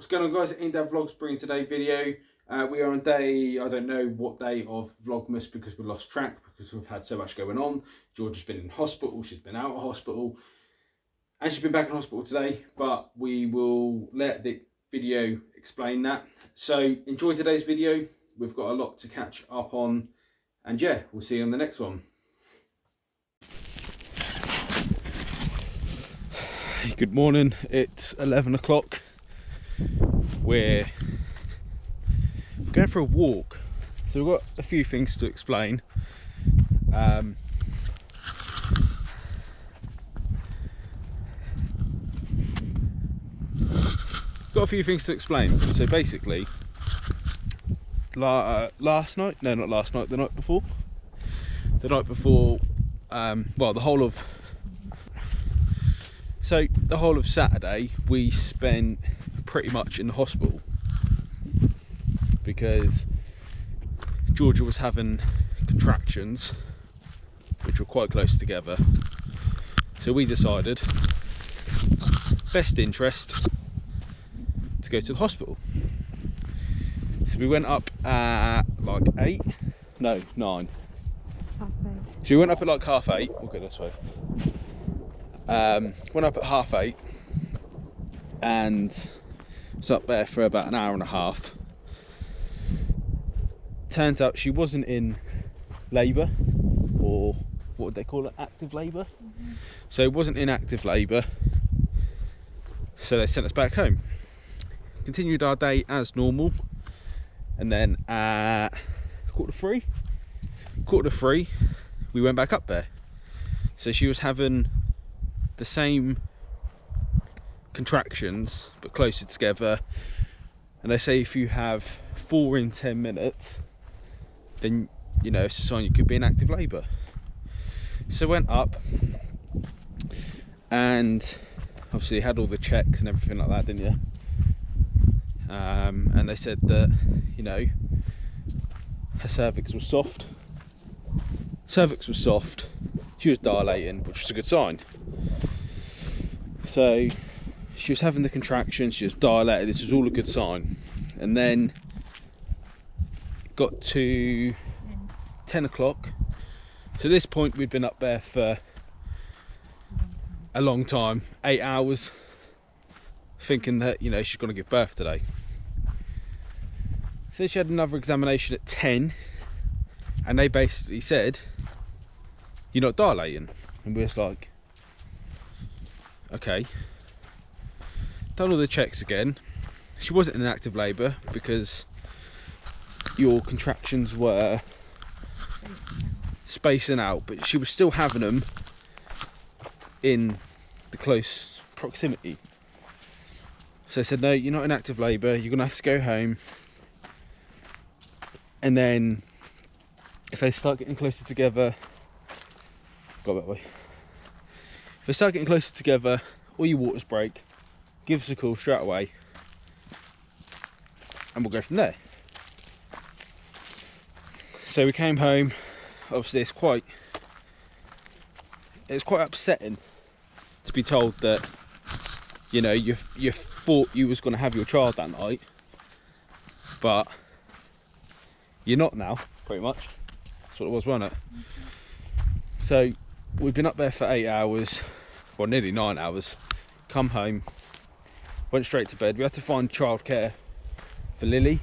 going on, guys? InkedDadVlogs bringing today's video. We are on day, I don't know what day of Vlogmas because we lost track because we've had so much going on. George has been in hospital, she's been out of hospital, and she's been back in hospital today, but we will let the video explain that. So enjoy today's video. We've got a lot to catch up on, and yeah, we'll see you on the next one. Good morning, it's 11 o'clock. We're going for a walk, so we've got a few things to explain. Got a few things to explain. So basically, last night, no, not last night, the night before, well, the whole of Saturday we spent pretty much in the hospital because Georgia was having contractions which were quite close together, so we decided best interest to go to the hospital. So we went up at like 9. So we went up at like 8:30. We'll go this way. Went up at 8:30 and was up there for about an hour and a half. Turns out she wasn't in labour, or what would they call it, active labour. So it wasn't in active labour, so they sent us back home. Continued our day as normal, and then at quarter to three we went back up there. So she was having the same contractions but closer together, and they say if you have 4 in 10 minutes, then you know it's a sign you could be in active labour. So went up and obviously had all the checks and everything like that, didn't you? And they said that, you know, her cervix was soft. She was dilating, which was a good sign. So she was having the contractions, she was dilated, this was all a good sign. And then got to 10 o'clock. So at this point we'd been up there for a long time, 8 hours, thinking that, you know, she's going to give birth today. So she had another examination at 10, and they basically said, you're not dilating. And we was like, okay. Done all the checks again. She wasn't in active labour because your contractions were spacing out, but she was still having them in the close proximity. So I said, no, you're not in active labour, you're gonna have to go home, and then if they start getting closer together, go that way. If they start getting closer together or your waters break, give us a call straight away and we'll go from there. So we came home. Obviously it's quite upsetting to be told that, you know, you thought you was going to have your child that night, but you're not now, pretty much. That's what it was, wasn't it? So we've been up there for 8 hours, well, nearly 9 hours. Come home, went straight to bed. We had to find childcare for Lily,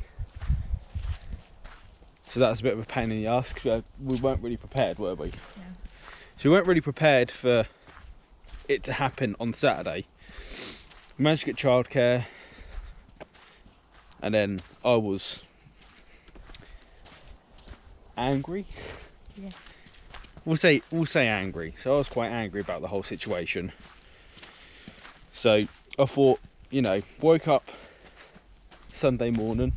so that was a bit of a pain in the ass because we weren't really prepared, were we? Yeah. So we weren't really prepared for it to happen on Saturday. We managed to get childcare, and then I was angry. Yeah. We'll say angry. So I was quite angry about the whole situation. So I thought, you know, woke up Sunday morning.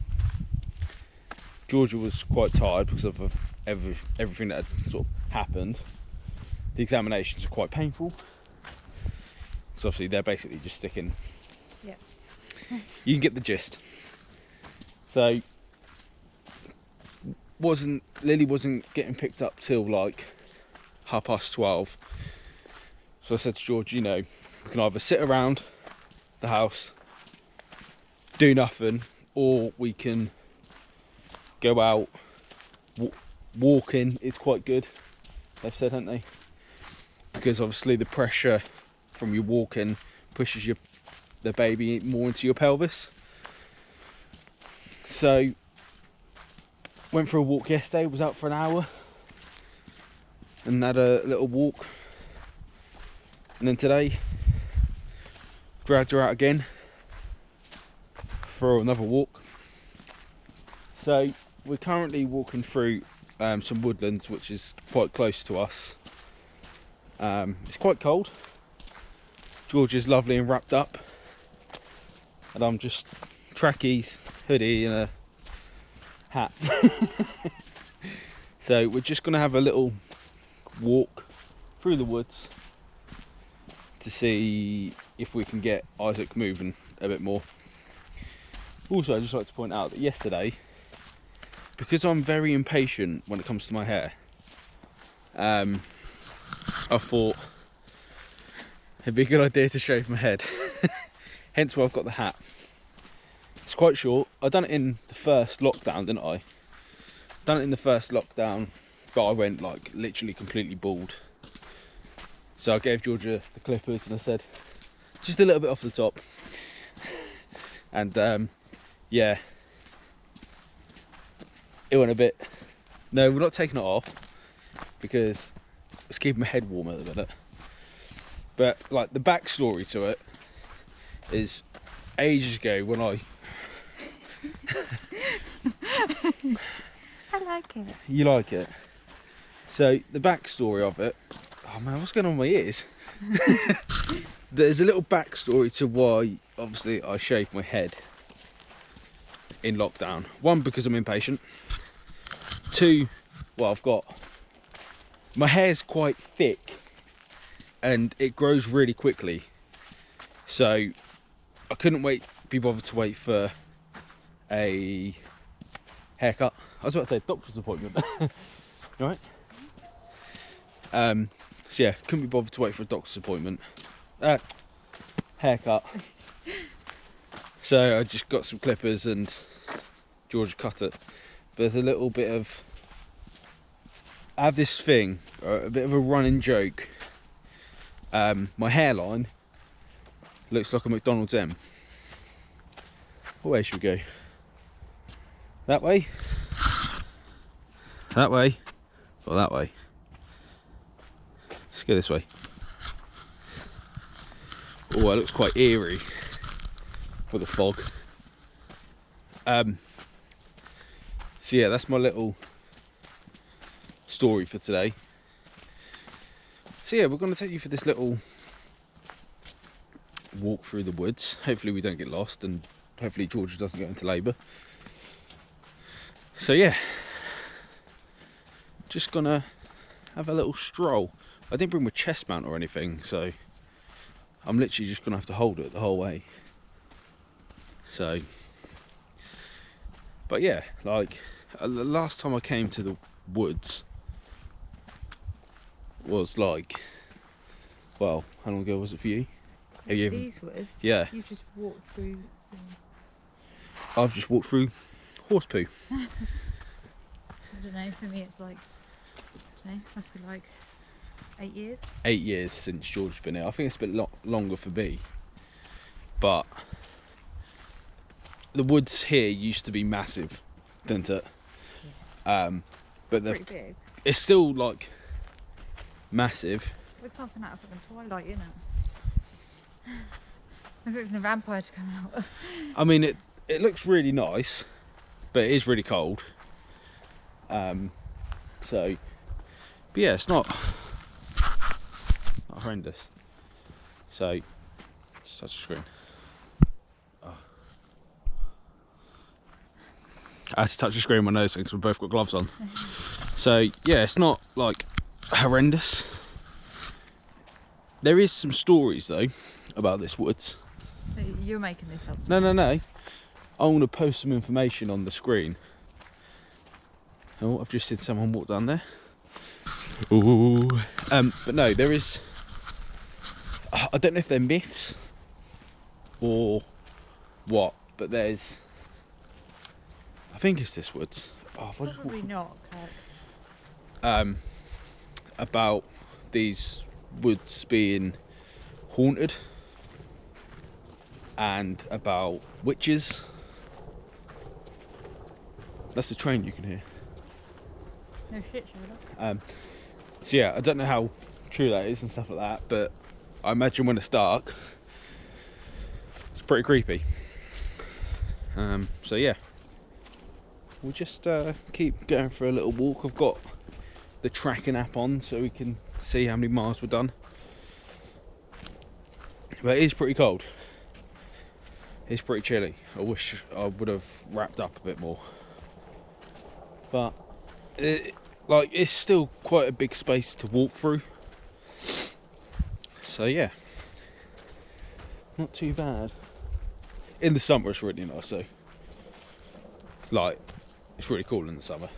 Georgia was quite tired because of everything that had sort of happened. The examinations are quite painful. So obviously they're basically just sticking. Yeah. You can get the gist. So Lily wasn't getting picked up till like 12:30. So I said to George, you know, we can either sit around the house do nothing, or we can go out. Walking is quite good, they've said, haven't they? Because obviously the pressure from your walking pushes the baby more into your pelvis. So went for a walk yesterday, was out for an hour and had a little walk, and then today dragged her out again for another walk. So we're currently walking through some woodlands, which is quite close to us. It's quite cold. George is lovely and wrapped up, and I'm just trackies, hoodie and a hat. So we're just gonna have a little walk through the woods to see if we can get Isaac moving a bit more. Also, I'd just like to point out that yesterday, because I'm very impatient when it comes to my hair, I thought it'd be a good idea to shave my head. Hence why I've got the hat. It's quite short. I done it in the first lockdown, didn't I? Done it in the first lockdown, but I went like literally completely bald. So I gave Georgia the clippers and I said, just a little bit off the top. And yeah, it went a bit. No, we're not taking it off because it's keeping my head warm at the minute. But like the backstory to it is ages ago when I like it. You like it? So the backstory of it, oh man, what's going on with my ears? There's a little backstory to why obviously I shaved my head in lockdown. One, because I'm impatient. Two, well, my hair's quite thick and it grows really quickly, so I couldn't be bothered to wait for a haircut. I was about to say doctor's appointment. Right? So yeah, couldn't be bothered to wait for a doctor's appointment. Haircut. So I just got some clippers and George cut it. But there's a little bit of, I have this thing, a bit of a running joke. My hairline looks like a McDonald's M. What way should we go? That way? That way? Or that way? Let's go this way. Oh, it looks quite eerie with the fog. So yeah, that's my little story for today. So yeah, we're going to take you for this little walk through the woods. Hopefully we don't get lost, and hopefully Georgia doesn't go into labour. So yeah, just gonna have a little stroll. I didn't bring my chest mount or anything, so I'm literally just gonna have to hold it the whole way. So, but yeah, like the last time I came to the woods was like, well, how long ago was it for you? These woods? Yeah. You just walked through. I've just walked through horse poo. I don't know, for me it's like, I don't know, must be like 8 years. 8 years since George's been here. I think it's a bit longer for me. But the woods here used to be massive, didn't it? Yeah. But pretty big. It's still like massive. It's something out of fucking Twilight, isn't it? I'm expecting a vampire to come out. I mean, it looks really nice, but it is really cold. So, but yeah, it's not horrendous. So, just touch the screen. Oh. I had to touch the screen with my nose because we've both got gloves on. So yeah, it's not like horrendous. There is some stories though about this woods. You're making this up. No. I want to post some information on the screen. Oh, I've just seen someone walk down there. Ooh. But no, there is. I don't know if they're myths or what, but there's, I think it's this woods. Oh, if I just Probably walk- not, Kirk. about these woods being haunted and about witches. That's the train you can hear. No shit, Sherlock. So yeah, I don't know how true that is and stuff like that, but I imagine when it's dark, it's pretty creepy. So yeah, we'll just keep going for a little walk. I've got the tracking app on so we can see how many miles we've done. But it is pretty cold. It's pretty chilly. I wish I would have wrapped up a bit more. But it's still quite a big space to walk through. So yeah, not too bad. In the summer it's really nice though. Like, it's really cool in the summer.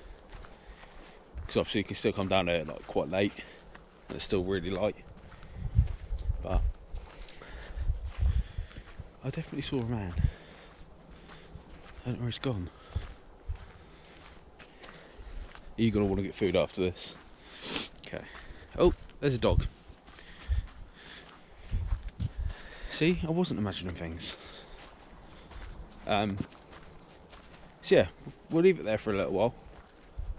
Because obviously you can still come down there like quite late and it's still really light. But I definitely saw a man. I don't know where he's gone. Are you gonna want to get food after this? Okay. Oh, there's a dog. See, I wasn't imagining things. So yeah, we'll leave it there for a little while.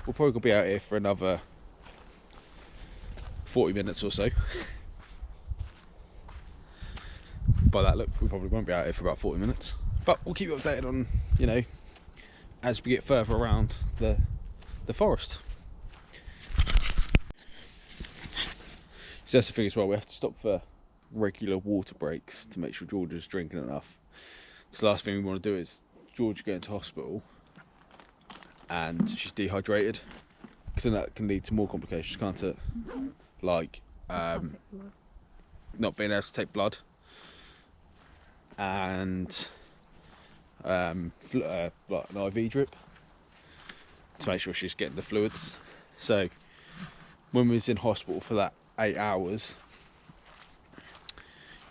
We'll probably be out here for another 40 minutes or so. By that look, we probably won't be out here for about 40 minutes. But we'll keep you updated on, you know, as we get further around the forest. So that's the thing as well, we have to stop for regular water breaks to make sure George is drinking enough. Because the last thing we want to do is George go into hospital and she's dehydrated. Because then that can lead to more complications, can't it? Like not being able to take blood and like an IV drip to make sure she's getting the fluids. So when we was in hospital for that 8 hours,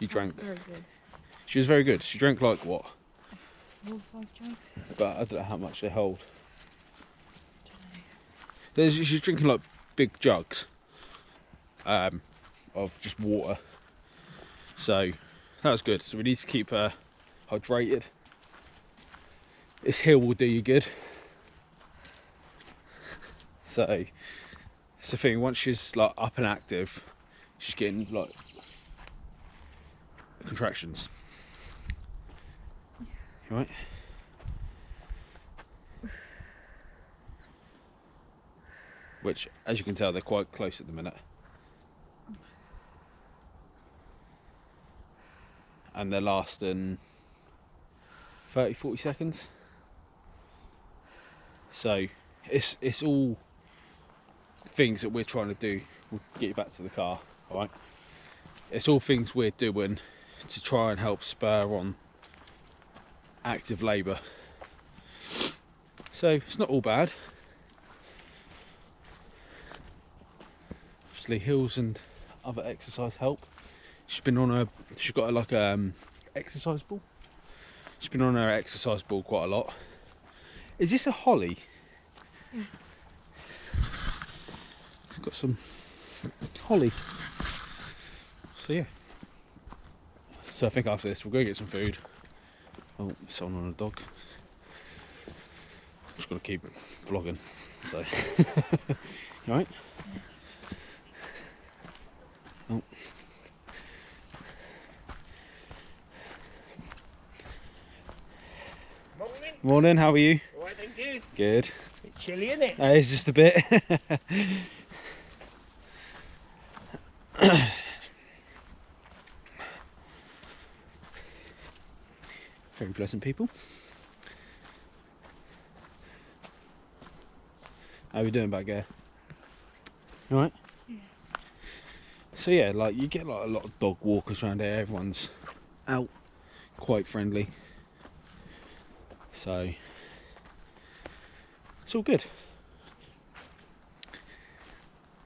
you drank. Very good. She was very good. She drank like what? 4 or 5 drinks. But I don't know how much they hold. She's drinking like big jugs of just water. So that was good. So we need to keep her hydrated. This hill will do you good. So it's the thing, once she's like up and active, she's getting like contractions. You right? Which, as you can tell, they're quite close at the minute. And they're lasting 30-40 seconds. So it's all things that we're trying to do. We'll get you back to the car, alright? It's all things we're doing to try and help spur on active labour. So it's not all bad. Obviously hills and other exercise help. She's got like exercise ball. She's been on her exercise ball quite a lot. Is this a holly? Yeah. It's got some holly. So yeah. So I think after this we'll go get some food. Oh, someone on a dog. I'm just gonna keep vlogging. So you alright? Oh. Morning. Morning, how are you? Alright, thank you. Good. Bit chilly, isn't it? It's just a bit. Very pleasant people. How are we doing back there? You alright? Yeah. So yeah, like you get like a lot of dog walkers around here. Everyone's out, quite friendly. So it's all good.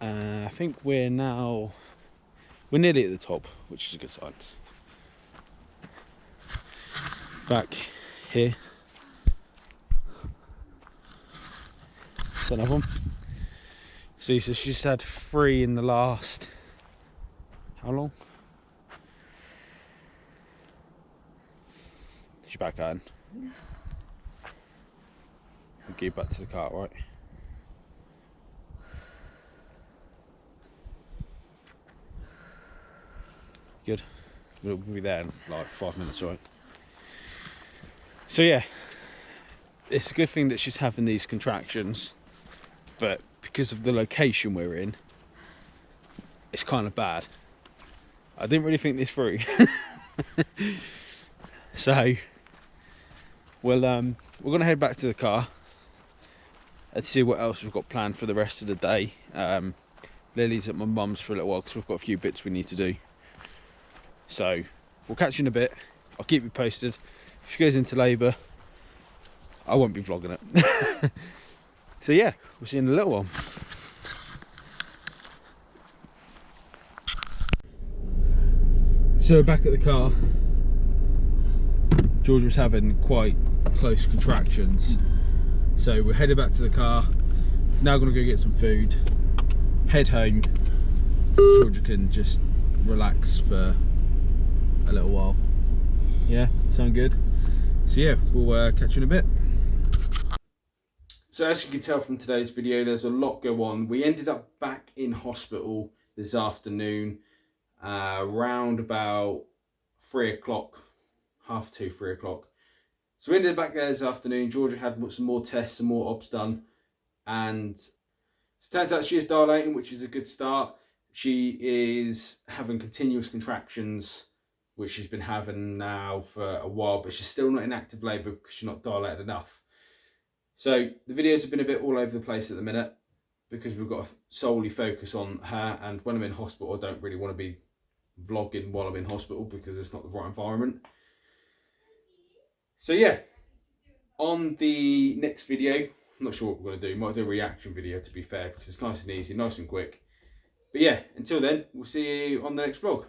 I think we're nearly at the top, which is a good sign. Back here. That's another one. See, so she's had 3 in the last, how long? She's back on. We'll get back to the cart, right? Good. We'll be there in like 5 minutes, right? So yeah, it's a good thing that she's having these contractions, but because of the location we're in, it's kind of bad. I didn't really think this through. So we're gonna head back to the car and see what else we've got planned for the rest of the day. Lily's at my mum's for a little while because we've got a few bits we need to do. So we'll catch you in a bit. I'll keep you posted. If she goes into labour, I won't be vlogging it. So yeah, we'll see you in a little while. So back at the car, George was having quite close contractions. So we're headed back to the car. Now going to go get some food, head home. Georgia can just relax for a little while. Yeah, sound good? So yeah, we'll catch you in a bit. So as you can tell from today's video, there's a lot go on. We ended up back in hospital this afternoon, around about 3 o'clock, half 2, 3 o'clock. So we ended up back there this afternoon. Georgia had some more tests, some more obs done, and it turns out she is dilating, which is a good start. She is having continuous contractions, which she's been having now for a while, but she's still not in active labour because she's not dilated enough. So the videos have been a bit all over the place at the minute because we've got to solely focus on her, and when I'm in hospital I don't really want to be vlogging while I'm in hospital because it's not the right environment. So yeah, on the next video, I'm not sure what we're going to do. Might do a reaction video, to be fair, because it's nice and easy, nice and quick. But yeah, until then, we'll see you on the next vlog.